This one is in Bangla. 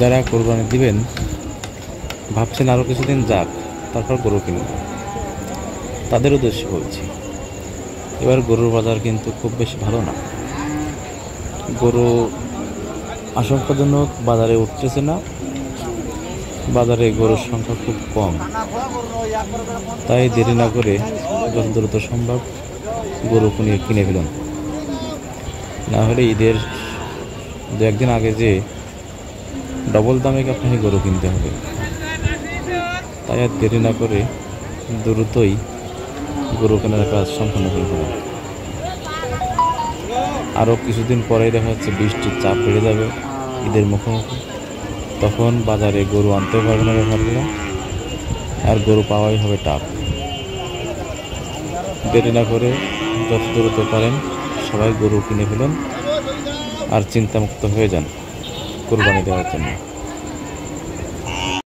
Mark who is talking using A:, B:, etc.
A: যারা কোরবানি দিবেন ভাবছেন আরও কিছুদিন যাক তারপর গরু কিনব, তাদের উদ্দেশ্যে বলছি, এবার গরুর বাজার কিন্তু খুব বেশি ভালো না। গরু আশঙ্কাজনক বাজারে উঠতেছে না, বাজারে গরুর সংখ্যা খুব কম। তাই দেরি না করে যত দ্রুত সম্ভব গরু কিনে ফেলুন, না হলে ঈদের দু একদিন আগে যে ডবল দামে আপনাকে গরু কিনতে হবে। তাই আর দেরি না করে দ্রুতই গরু কেনার কাজ সম্পন্ন করে ফেলুন। আরও কিছুদিন পরেই দেখা যাচ্ছে বৃষ্টির চাপ বেড়ে যাবে ঈদের মুখোমুখি, তখন বাজারে গরু আনতে পারবে না ব্যাপারীরা, আর গরু পাওয়াই হবে টাফ। দেরি না করে যত দ্রুত পারেন সবাই গরু কিনে ফেলুন আর চিন্তামুক্ত হয়ে যান কোরবানি দেওয়ার জন্য।